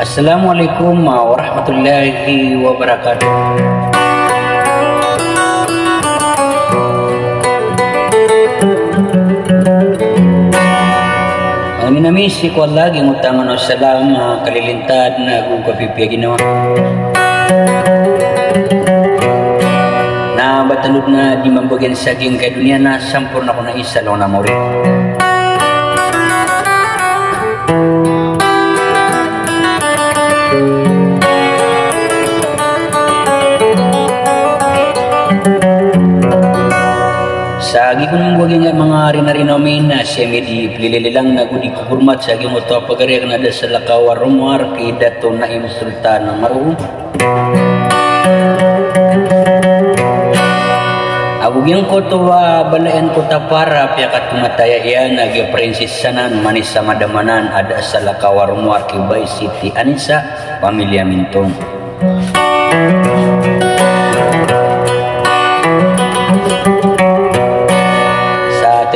Assalamualaikum warahmatullahi wabarakatuh. Ang minamisi ko lagi ngutaman o salam kalilintad na gugapipya ginawa. Na batalod na di mambagyan sa aking kay dunia na sampur na ko na isa lang na mori. Sagi ko nang buwagin nga mga rinarinomin na siya di pilililang nagudi kukurmat sa aging moto pagariak na da sa lakawa rumar kay Dato Naim Sultan Maruhum. Agugyang ko tuwa balayan ko tapara piyakat kumataya iyan naging prinsessanan manis sa madamanan ada sa lakawa rumar kay Bay City Anisa pamilya Mintong.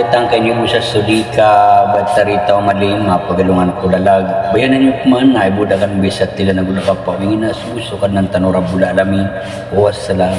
Tangkay niyo sa sudika batarita o malim pagalungan ko dalag bayanan niyo kuman ay budakan bisat tila na guna papawingin na susukan ng tanura bula alamin wassalam.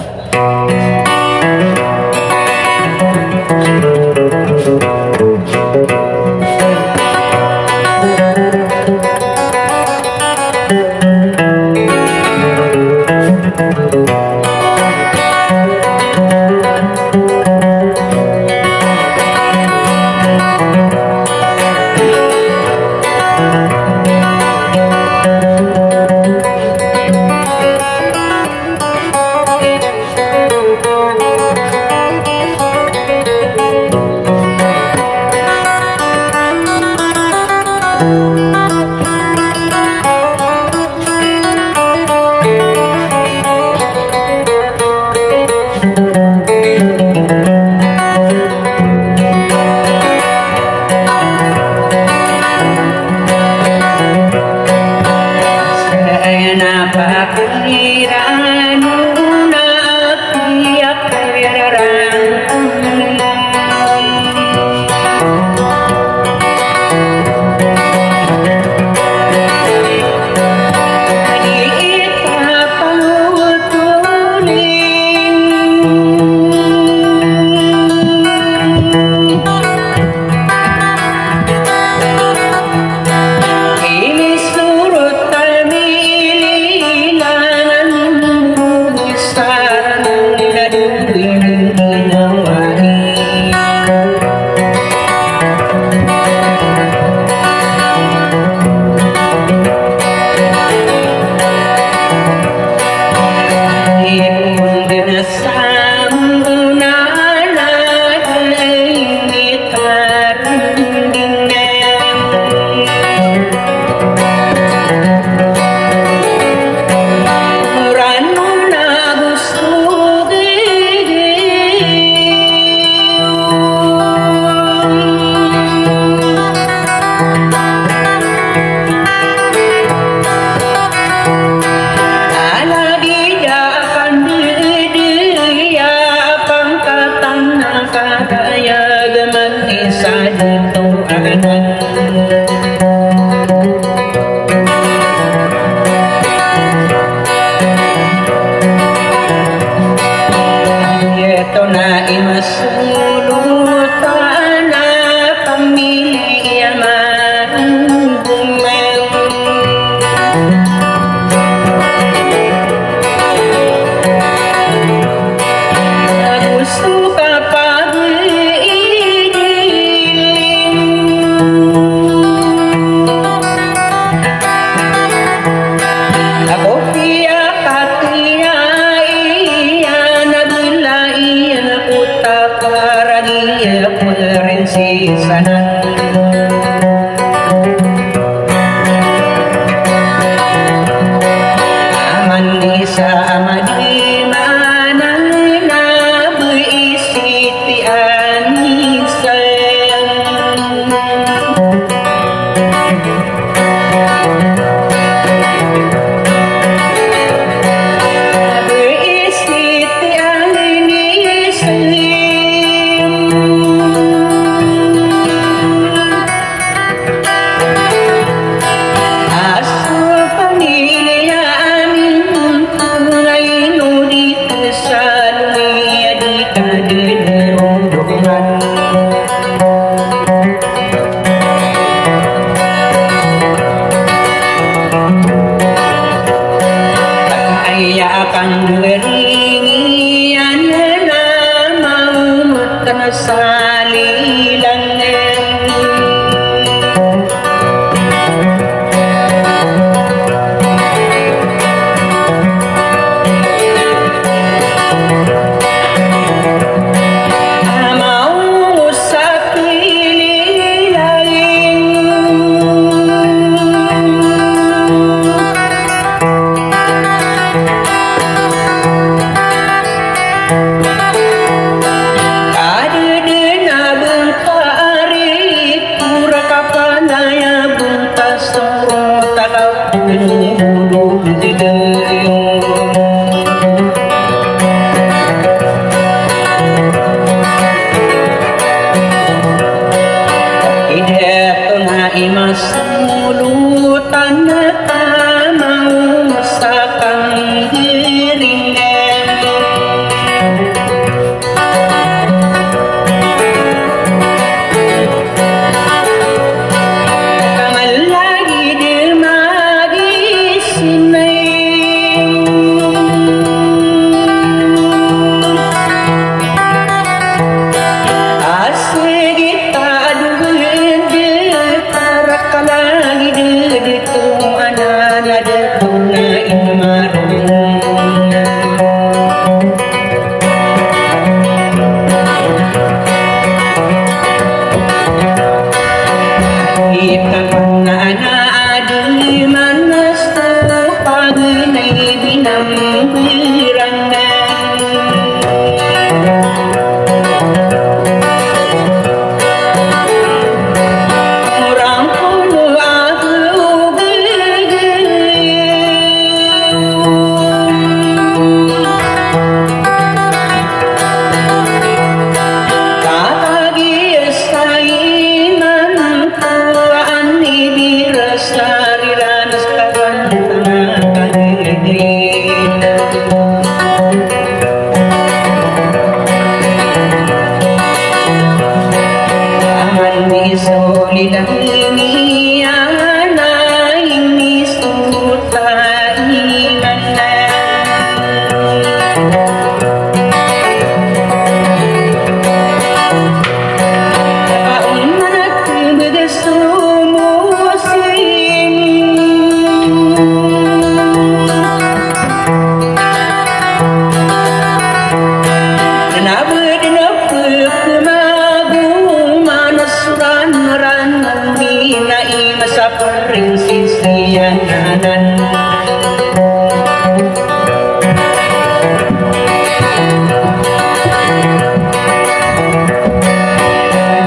bulu gedeyong. Imas mulutan ka mau sa panggiringan kangal lagi dumagi sinay asig itaduhin kalagi dito anana dito na imarong itang na adi manas na pagnay binambirangan ini ana ini sutainan kaumat bersumusin sa prinsisiyanan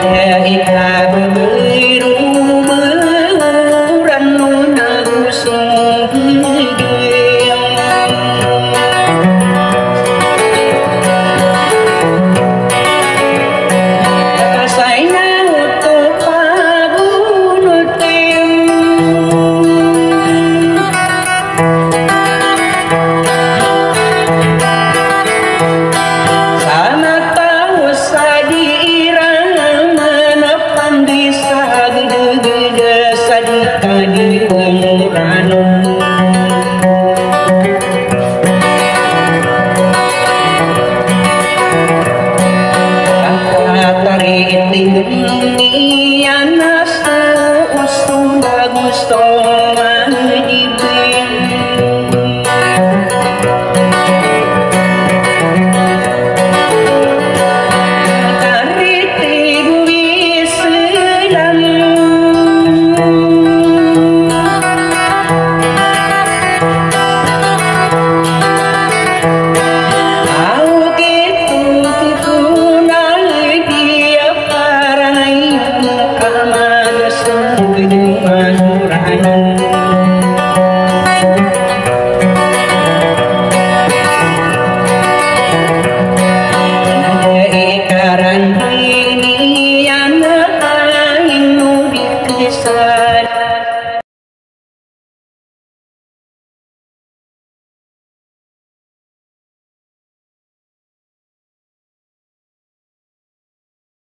ada ikabiru meruran nagusong hidayang kasay na uto pabunot Kamagas ng gudong manuranan